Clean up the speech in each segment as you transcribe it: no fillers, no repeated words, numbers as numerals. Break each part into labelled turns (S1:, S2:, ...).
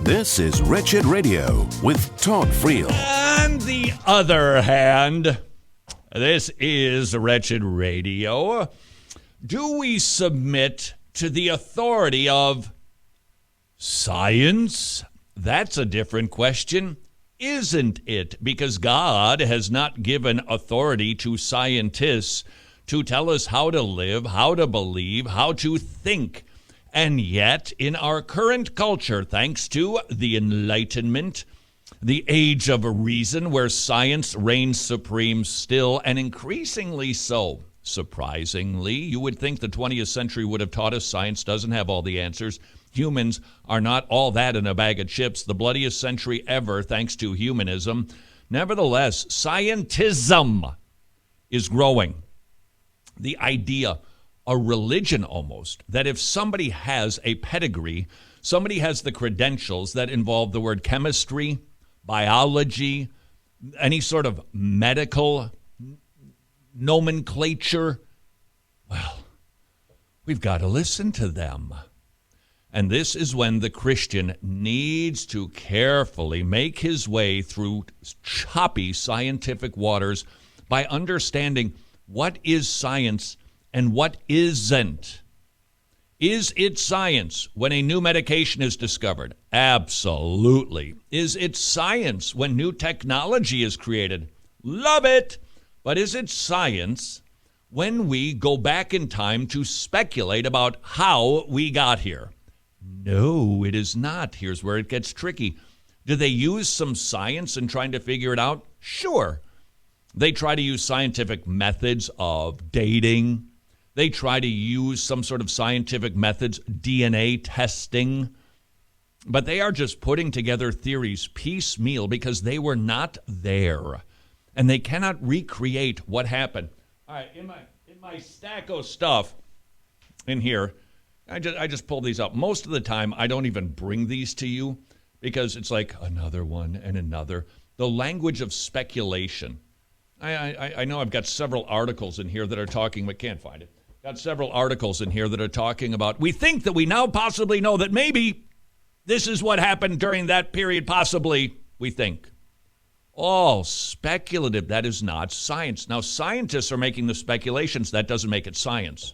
S1: This is Wretched Radio with Todd Friel.
S2: On the other hand, this is Wretched Radio. Do we submit to the authority of science? That's a different question, isn't it? Because God has not given authority to scientists to tell us how to live, how to believe, how to think. And yet, in our current culture, thanks to the Enlightenment, the age of reason, where science reigns supreme still, and increasingly so, surprisingly, you would think the 20th century would have taught us science doesn't have all the answers. Humans are not all that in a bag of chips, the bloodiest century ever, thanks to humanism. Nevertheless, scientism is growing. The idea, a religion almost, that if somebody has a pedigree, somebody has the credentials that involve the word chemistry, biology, any sort of medical nomenclature, well, we've got to listen to them. And this is when the Christian needs to carefully make his way through choppy scientific waters by understanding what is science and what isn't. Is it science when a new medication is discovered? Absolutely. Is it science when new technology is created? Love it. But is it science when we go back in time to speculate about how we got here? No, it is not. Here's where it gets tricky. Do they use some science in trying to figure it out? Sure. They try to use scientific methods of dating. They try to use some sort of scientific methods, DNA testing, but they are just putting together theories piecemeal because they were not there, and they cannot recreate what happened. All right, in my stack of stuff in here, I just pulled these up. Most of the time, I don't even bring these to you because it's like another one and another. The language of speculation. I know I've got several articles in here that are talking, but can't find it. Got several articles in here that are talking about, we think that we now possibly know that maybe this is what happened during that period, possibly, we think. All speculative. That is not science. Now, scientists are making the speculations. That doesn't make it science.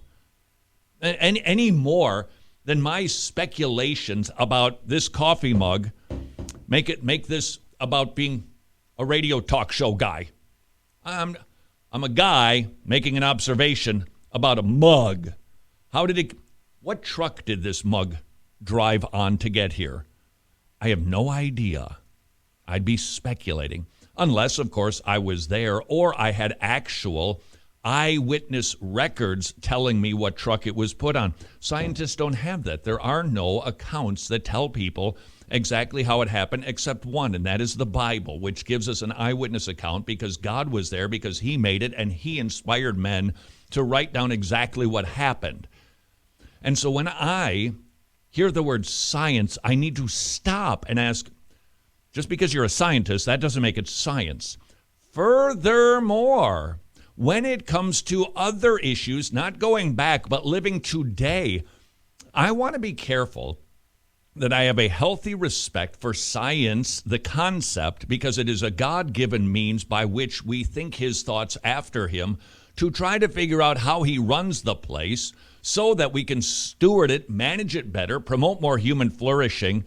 S2: Any more than my speculations about this coffee mug make this about being a radio talk show guy. I'm a guy making an observation about a mug. What truck did this mug drive on to get here? I have no idea. I'd be speculating. Unless, of course, I was there or I had actual eyewitness records telling me what truck it was put on. Scientists don't have that. There are no accounts that tell people exactly how it happened except one, and that is the Bible, which gives us an eyewitness account because God was there, because he made it, and he inspired men to write down exactly what happened. And so when I hear the word science, I need to stop and ask, just because you're a scientist, that doesn't make it science. Furthermore, when it comes to other issues, not going back, but living today, I want to be careful that I have a healthy respect for science, the concept, because it is a God-given means by which we think his thoughts after him to try to figure out how he runs the place so that we can steward it, manage it better, promote more human flourishing.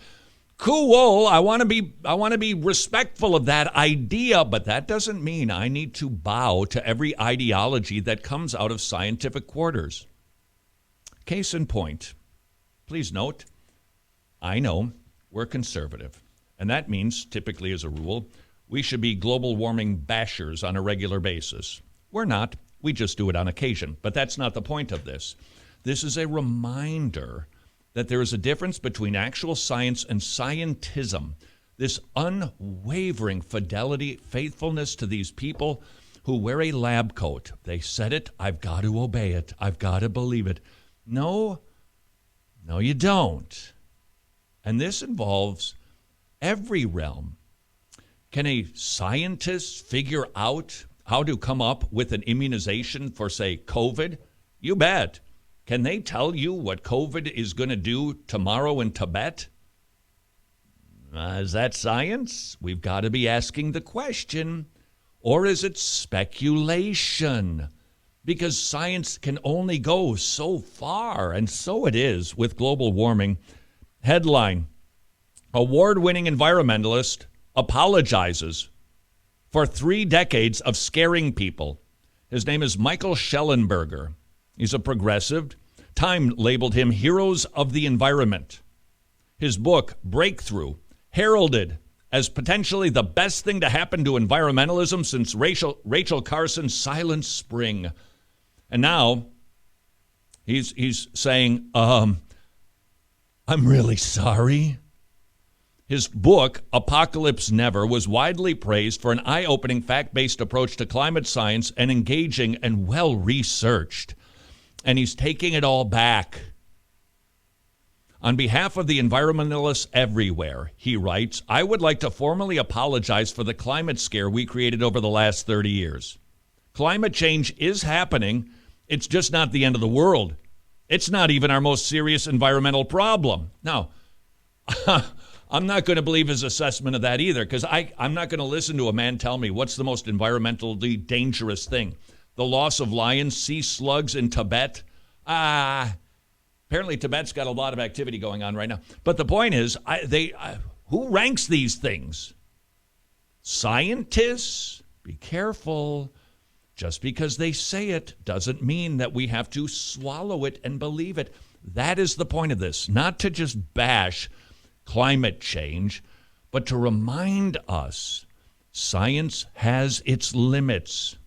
S2: Cool, I want to be respectful of that idea, but that doesn't mean I need to bow to every ideology that comes out of scientific quarters. Case in point, please note, I know we're conservative, and that means, typically as a rule, we should be global warming bashers on a regular basis. We're not. We just do it on occasion. But that's not the point of this. This is a reminder that there is a difference between actual science and scientism. This unwavering fidelity, faithfulness to these people who wear a lab coat. They said it, I've got to obey it. I've got to believe it. No, you don't. And this involves every realm. Can a scientist figure out how to come up with an immunization for, say, COVID? You bet. Can they tell you what COVID is going to do tomorrow in Tibet? Is that science? We've got to be asking the question. Or is it speculation? Because science can only go so far, and so it is with global warming. Headline: award-winning environmentalist apologizes for 3 decades of scaring people. His name is Michael Schellenberger. He's a progressive. Time labeled him Heroes of the Environment. His book, Breakthrough, heralded as potentially the best thing to happen to environmentalism since Rachel Carson's Silent Spring. And now he's saying, I'm really sorry. His book, Apocalypse Never, was widely praised for an eye-opening, fact-based approach to climate science and engaging and well-researched. And he's taking it all back. On behalf of the environmentalists everywhere, he writes, I would like to formally apologize for the climate scare we created over the last 30 years. Climate change is happening. It's just not the end of the world. It's not even our most serious environmental problem. Now, I'm not going to believe his assessment of that either, because I'm not going to listen to a man tell me what's the most environmentally dangerous thing. The loss of lions, sea slugs in Tibet. Apparently Tibet's got a lot of activity going on right now. But the point is, who ranks these things? Scientists? Be careful. Just because they say it doesn't mean that we have to swallow it and believe it. That is the point of this, not to just bash climate change, but to remind us science has its limits.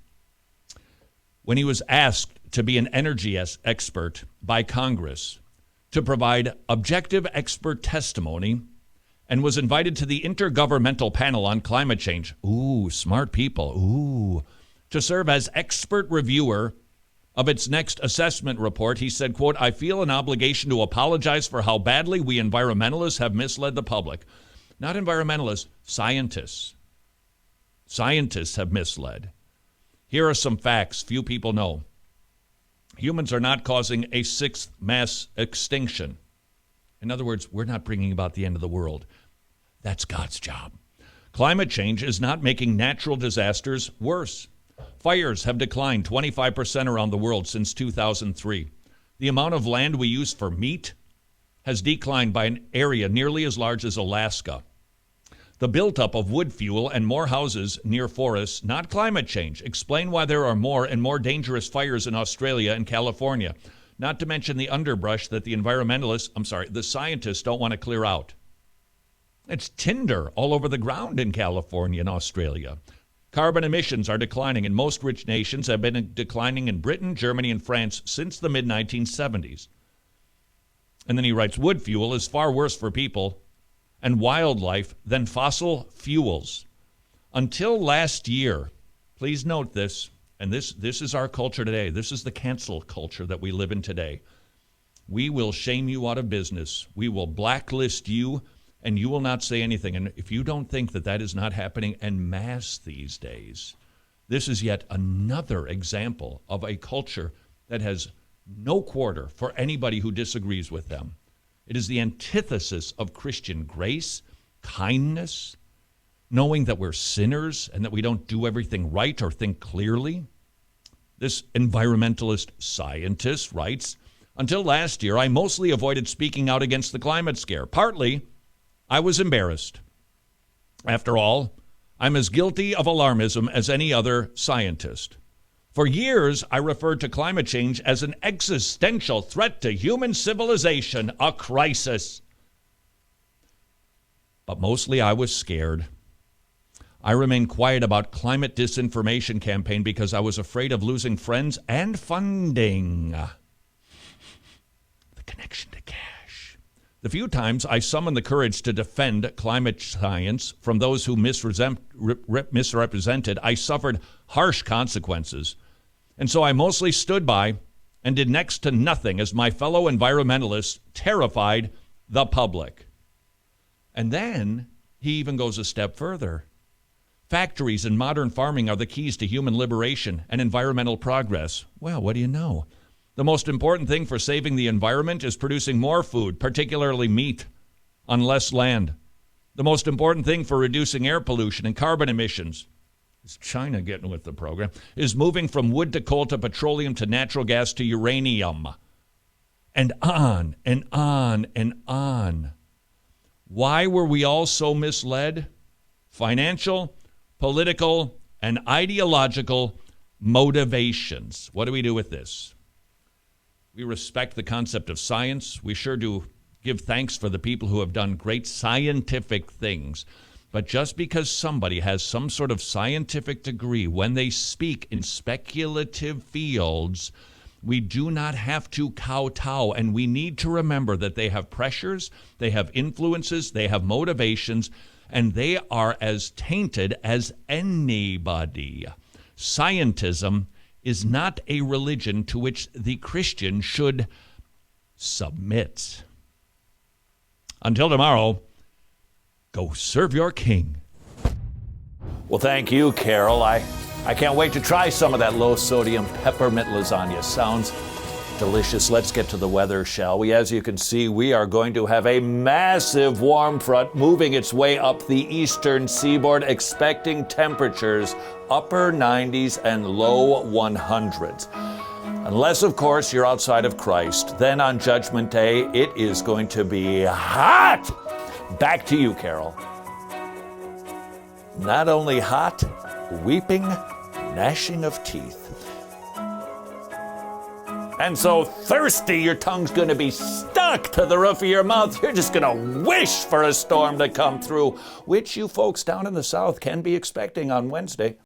S2: When he was asked to be an energy expert by Congress to provide objective expert testimony and was invited to the Intergovernmental Panel on Climate Change, smart people, to serve as expert reviewer of its next assessment report, he said, quote, I feel an obligation to apologize for how badly we environmentalists have misled the public. Not environmentalists, scientists. Scientists have misled. Here are some facts few people know. Humans are not causing a 6th mass extinction. In other words, we're not bringing about the end of the world. That's God's job. Climate change is not making natural disasters worse. Fires have declined 25% around the world since 2003. The amount of land we use for meat has declined by an area nearly as large as Alaska. The buildup of wood fuel and more houses near forests, not climate change, explain why there are more and more dangerous fires in Australia and California, not to mention the underbrush that the scientists don't want to clear out. It's tinder all over the ground in California and Australia. Carbon emissions are declining, and most rich nations have been declining in Britain, Germany, and France since the mid-1970s. And then he writes, wood fuel is far worse for people and wildlife than fossil fuels. Until last year, please note this, and this is our culture today. This is the cancel culture that we live in today. We will shame you out of business. We will blacklist you, and you will not say anything. And if you don't think that that is not happening en masse these days, this is yet another example of a culture that has no quarter for anybody who disagrees with them. It is the antithesis of Christian grace, kindness, knowing that we're sinners and that we don't do everything right or think clearly. This environmentalist scientist writes, until last year, I mostly avoided speaking out against the climate scare. Partly, I was embarrassed. After all, I'm as guilty of alarmism as any other scientist. For years, I referred to climate change as an existential threat to human civilization, a crisis. But mostly I was scared. I remained quiet about climate disinformation campaign because I was afraid of losing friends and funding. The connection to cash. The few times I summoned the courage to defend climate science from those who misrepresented, I suffered harsh consequences. And so I mostly stood by and did next to nothing as my fellow environmentalists terrified the public. And then he even goes a step further. Factories and modern farming are the keys to human liberation and environmental progress. Well, what do you know? The most important thing for saving the environment is producing more food, particularly meat, on less land. The most important thing for reducing air pollution and carbon emissions is China getting with the program, is moving from wood to coal to petroleum to natural gas to uranium. And on and on and on. Why were we all so misled? Financial, political, and ideological motivations. What do we do with this? We respect the concept of science. We sure do give thanks for the people who have done great scientific things. But just because somebody has some sort of scientific degree, when they speak in speculative fields, we do not have to kowtow, and we need to remember that they have pressures, they have influences, they have motivations, and they are as tainted as anybody. Scientism is not a religion to which the Christian should submit. Until tomorrow, go serve your king.
S3: Well, thank you, Carol. I can't wait to try some of that low-sodium peppermint lasagna. Sounds delicious. Let's get to the weather, shall we? As you can see, we are going to have a massive warm front moving its way up the eastern seaboard, expecting temperatures upper 90s and low 100s. Unless, of course, you're outside of Christ. Then on Judgment Day, it is going to be hot. Back to you, Carol. Not only hot, weeping, gnashing of teeth. And so thirsty, your tongue's going to be stuck to the roof of your mouth. You're just going to wish for a storm to come through, which you folks down in the south can be expecting on Wednesday.